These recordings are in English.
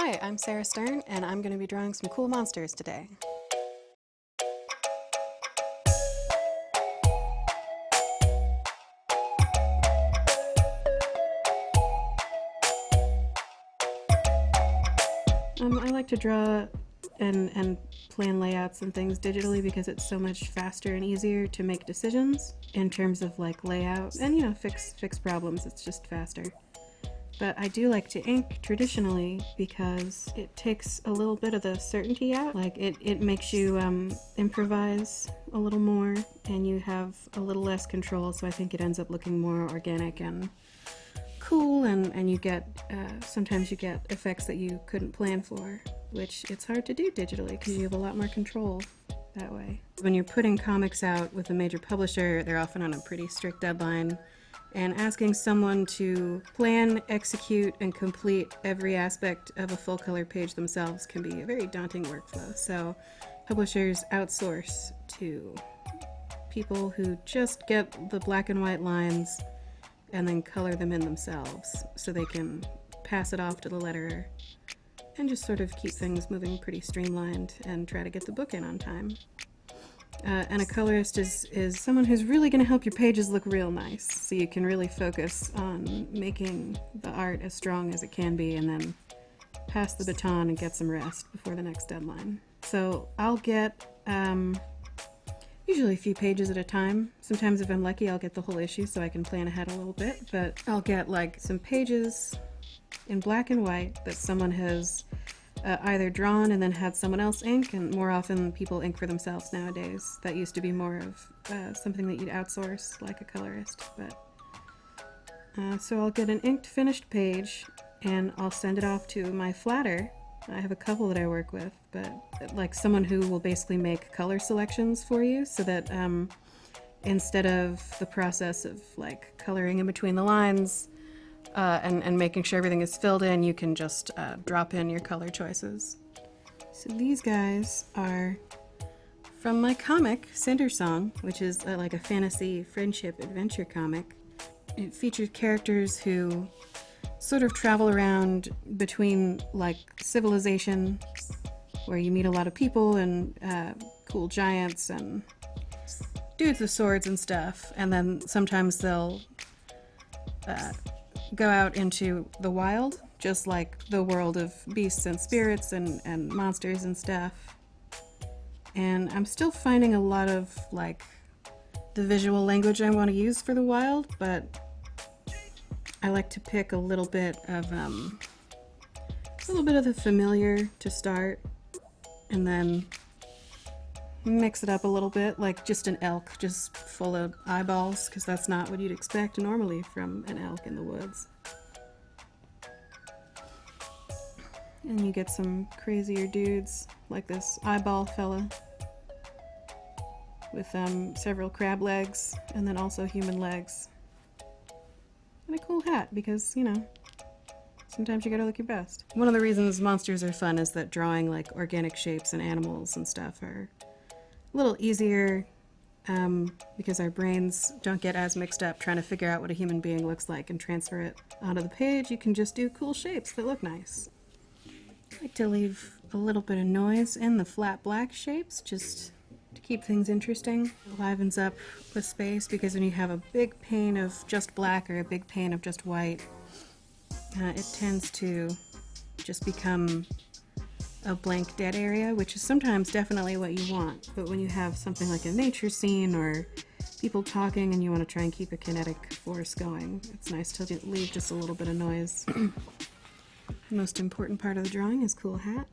Hi, I'm Sarah Stern, and I'm going to be drawing some cool monsters today. I like to draw and plan layouts and things digitally because it's so much faster and easier to make decisions in terms of like layout and, you know, fix problems. It's just faster. But I do like to ink traditionally because it takes a little bit of the certainty out. Like it makes you improvise a little more and you have a little less control, so I think it ends up looking more organic and cool, and you get, sometimes you get effects that you couldn't plan for, which it's hard to do digitally because you have a lot more control that way. When you're putting comics out with a major publisher, they're often on a pretty strict deadline, and asking someone to plan, execute, and complete every aspect of a full color page themselves can be a very daunting workflow. So publishers outsource to people who just get the black and white lines and then color them in themselves so they can pass it off to the letterer and just sort of keep things moving pretty streamlined and try to get the book in on time. And a colorist is someone who's really going to help your pages look real nice, so you can really focus on making the art as strong as it can be and then pass the baton and get some rest before the next deadline. So I'll get usually a few pages at a time. Sometimes if I'm lucky I'll get the whole issue so I can plan ahead a little bit, but I'll get like some pages in black and white that someone has either drawn and then had someone else ink, and more often people ink for themselves nowadays. That used to be more of something that you'd outsource, like a colorist. But so I'll get an inked finished page and I'll send it off to my flatter. I have a couple that I work with, but like someone who will basically make color selections for you so that instead of the process of like coloring in between the lines and making sure everything is filled in, you can just drop in your color choices. So these guys are from my comic, Cinder Song, which is like a fantasy friendship adventure comic. It features characters who sort of travel around between like civilization, where you meet a lot of people and cool giants and dudes with swords and stuff, and then sometimes they'll go out into the wild, just like the world of beasts and spirits and monsters and stuff. And I'm still finding a lot of like the visual language I want to use for the wild, but I like to pick a little bit of the familiar to start, and then mix it up a little bit, like just an elk just full of eyeballs, because that's not what you'd expect normally from an elk in the woods. And you get some crazier dudes like this eyeball fella with several crab legs and then also human legs. And a cool hat because, you know, sometimes you gotta look your best. One of the reasons monsters are fun is that drawing like organic shapes and animals and stuff are a little easier because our brains don't get as mixed up trying to figure out what a human being looks like and transfer it onto the page. You can just do cool shapes that look nice. I like to leave a little bit of noise in the flat black shapes just to keep things interesting. It livens up the space, because when you have a big pane of just black or a big pane of just white, it tends to just become a blank dead area, which is sometimes definitely what you want. But when you have something like a nature scene or people talking and you want to try and keep a kinetic force going, it's nice to leave just a little bit of noise. The most important part of the drawing is cool hat.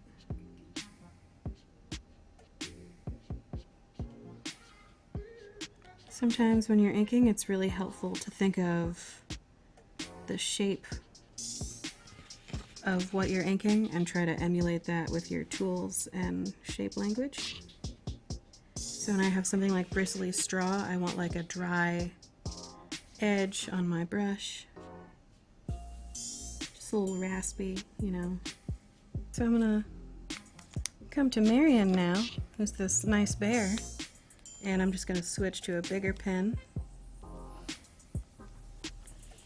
Sometimes when you're inking, it's really helpful to think of the shape of what you're inking and try to emulate that with your tools and shape language. So when I have something like bristly straw, I want like a dry edge on my brush. Just a little raspy, you know. So I'm gonna come to Marion now, who's this nice bear, and I'm just gonna switch to a bigger pen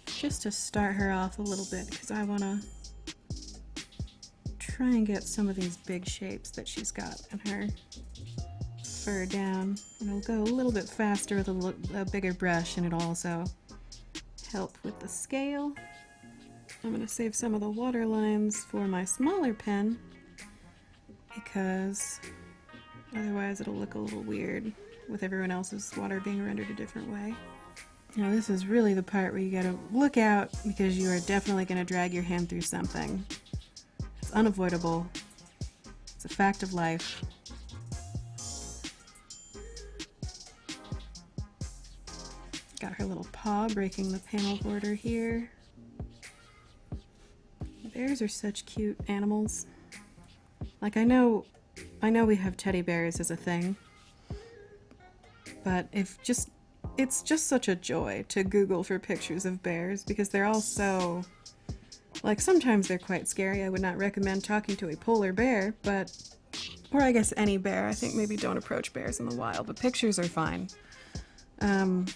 just to start her off a little bit, because I wanna try and get some of these big shapes that she's got in her fur down. And it'll go a little bit faster with a bigger brush, and it'll also help with the scale. I'm going to save some of the water lines for my smaller pen, because otherwise it'll look a little weird with everyone else's water being rendered a different way. Now this is really the part where you gotta look out, because you are definitely gonna drag your hand through something. It's unavoidable. It's a fact of life. Got her little paw breaking the panel border here. Bears are such cute animals. Like, I know we have teddy bears as a thing, but it's just such a joy to Google for pictures of bears, because they're all so, like, sometimes they're quite scary. I would not recommend talking to a polar bear, or I guess any bear. I think maybe don't approach bears in the wild, but pictures are fine. But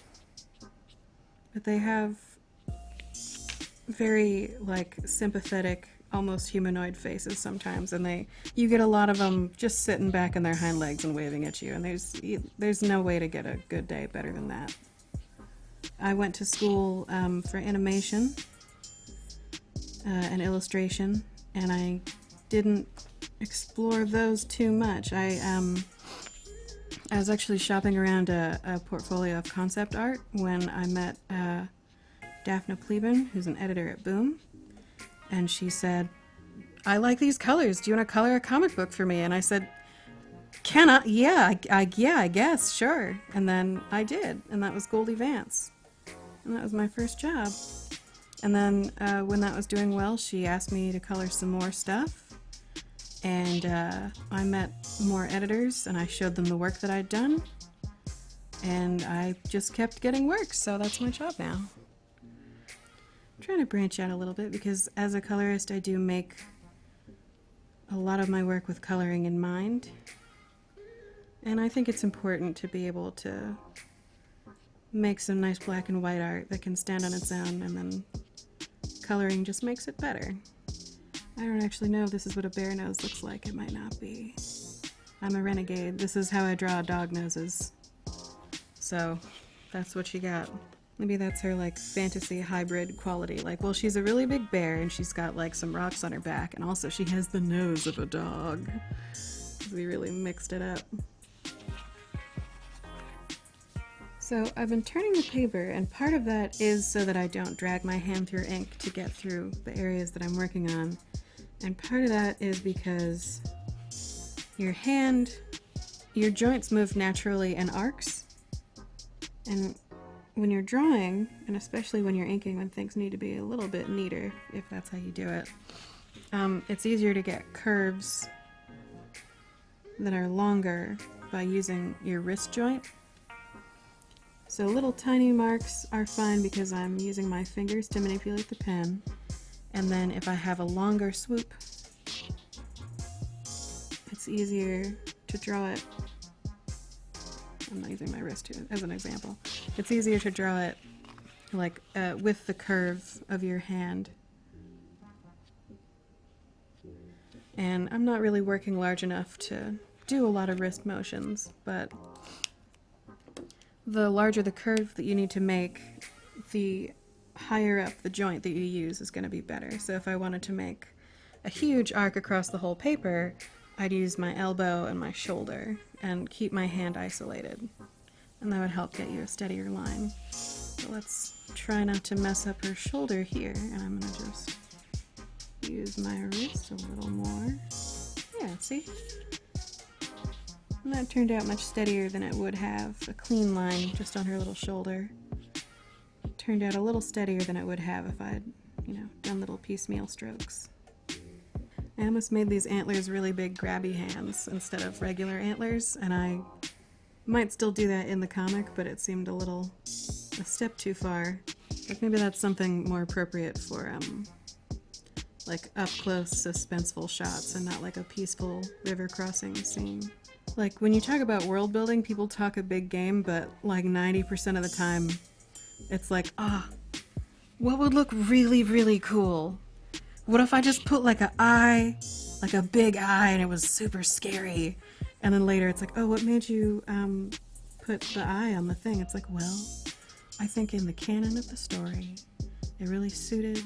they have very, like, sympathetic, almost humanoid faces sometimes, and you get a lot of them just sitting back on their hind legs and waving at you, and there's no way to get a good day better than that. I went to school for animation and illustration, and I didn't explore those too much. I was actually shopping around a portfolio of concept art when I met Daphne Pleben, who's an editor at Boom. And she said, "I like these colors. Do you want to color a comic book for me?" And I said, "Can I? Yeah, I guess, sure." And then I did, and that was Goldie Vance. And that was my first job. And then when that was doing well, she asked me to color some more stuff. And I met more editors, and I showed them the work that I'd done. And I just kept getting work, so that's my job now. I'm trying to branch out a little bit, because as a colorist I do make a lot of my work with coloring in mind, and I think it's important to be able to make some nice black and white art that can stand on its own, and then coloring just makes it better. I don't actually know if this is what a bear nose looks like. It might not be. I'm a renegade. This is how I draw dog noses. So that's what she got. Maybe that's her, like, fantasy hybrid quality. Like, well, she's a really big bear, and she's got, like, some rocks on her back, and also she has the nose of a dog. We really mixed it up. So I've been turning the paper, and part of that is so that I don't drag my hand through ink to get through the areas that I'm working on. And part of that is because your joints move naturally in arcs, and when you're drawing, and especially when you're inking, when things need to be a little bit neater, if that's how you do it, it's easier to get curves that are longer by using your wrist joint. So little tiny marks are fine because I'm using my fingers to manipulate the pen, and then if I have a longer swoop, it's easier to draw it. I'm not using my wrist as an example. It's easier to draw it like with the curve of your hand. And I'm not really working large enough to do a lot of wrist motions, but the larger the curve that you need to make, the higher up the joint that you use is going to be better. So if I wanted to make a huge arc across the whole paper, I'd use my elbow and my shoulder and keep my hand isolated. And that would help get you a steadier line. So let's try not to mess up her shoulder here, and I'm going to just use my wrist a little more. Yeah, see? And that turned out much steadier than it would have. A clean line just on her little shoulder. It turned out a little steadier than it would have if I'd, done little piecemeal strokes. I almost made these antlers really big grabby hands instead of regular antlers, and I might still do that in the comic, but it seemed a step too far. Like, maybe that's something more appropriate for like up-close suspenseful shots and not like a peaceful river crossing scene. Like, when you talk about world building, people talk a big game, but like 90% of the time it's like, what would look really, really cool? What if I just put like an eye like a big eye and it was super scary. And then later it's like, oh, what made you put the eye on the thing? It's like, well, I think in the canon of the story, it really suited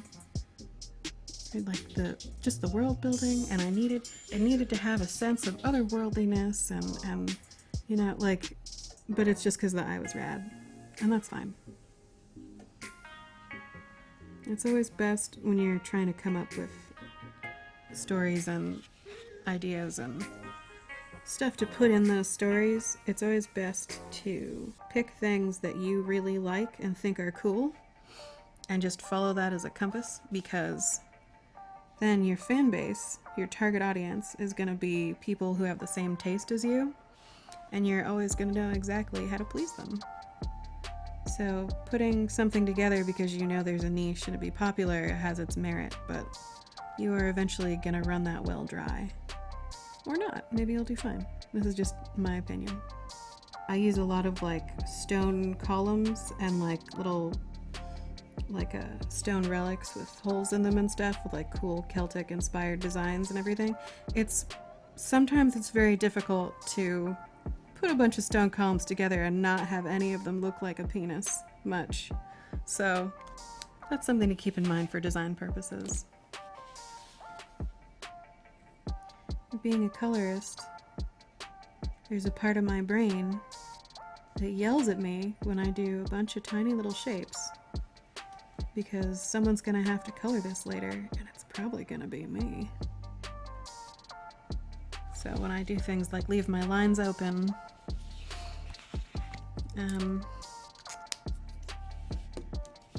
like the world building, and it needed to have a sense of otherworldliness and you know, like, but it's just because the eye was rad, and that's fine. It's always best when you're trying to come up with stories and ideas and stuff to put in those stories. It's always best to pick things that you really like and think are cool and just follow that as a compass, because then your fan base, your target audience, is going to be people who have the same taste as you, and you're always going to know exactly how to please them. So putting something together because you know there's a niche and to be popular has its merit, but you are eventually going to run that well dry. Or not. Maybe you'll do fine. This is just my opinion. I use a lot of like stone columns and like little stone relics with holes in them and stuff, with like cool Celtic inspired designs and everything. Sometimes it's very difficult to put a bunch of stone columns together and not have any of them look like a penis much. So that's something to keep in mind for design purposes. Being a colorist, there's a part of my brain that yells at me when I do a bunch of tiny little shapes, because someone's gonna have to color this later, and it's probably gonna be me. So when I do things like leave my lines open,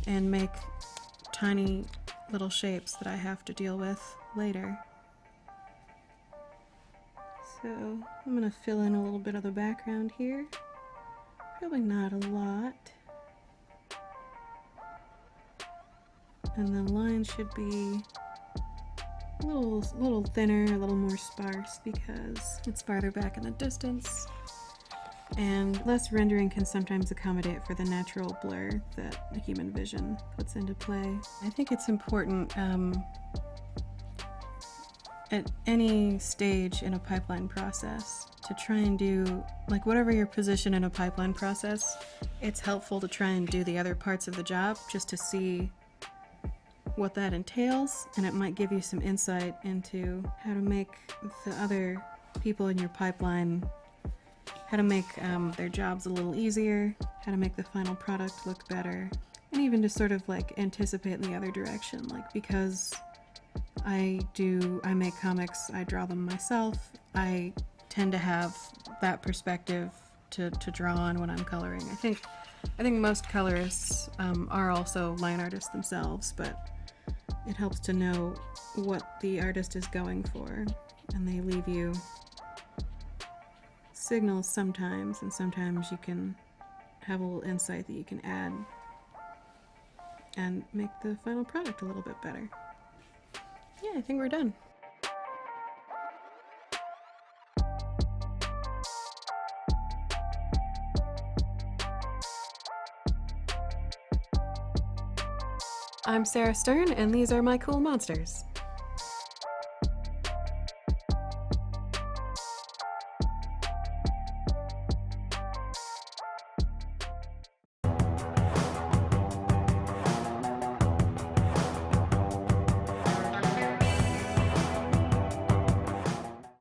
and make tiny little shapes that I have to deal with later. So I'm gonna fill in a little bit of the background here. Probably not a lot. And the line should be a little thinner, a little more sparse, because it's farther back in the distance. And less rendering can sometimes accommodate for the natural blur that the human vision puts into play. I think it's important at any stage in a pipeline process to try and do, like, whatever your position in a pipeline process, it's helpful to try and do the other parts of the job just to see what that entails, and it might give you some insight into how to make the other people in your pipeline, how to make their jobs a little easier, how to make the final product look better, and even to sort of like anticipate in the other direction. Like, because I make comics, I draw them myself, I tend to have that perspective to draw on when I'm coloring. I think most colorists are also line artists themselves, but it helps to know what the artist is going for, and they leave you signals sometimes, and sometimes you can have a little insight that you can add and make the final product a little bit better. Yeah, I think we're done. I'm Sarah Stern, and these are my cool monsters.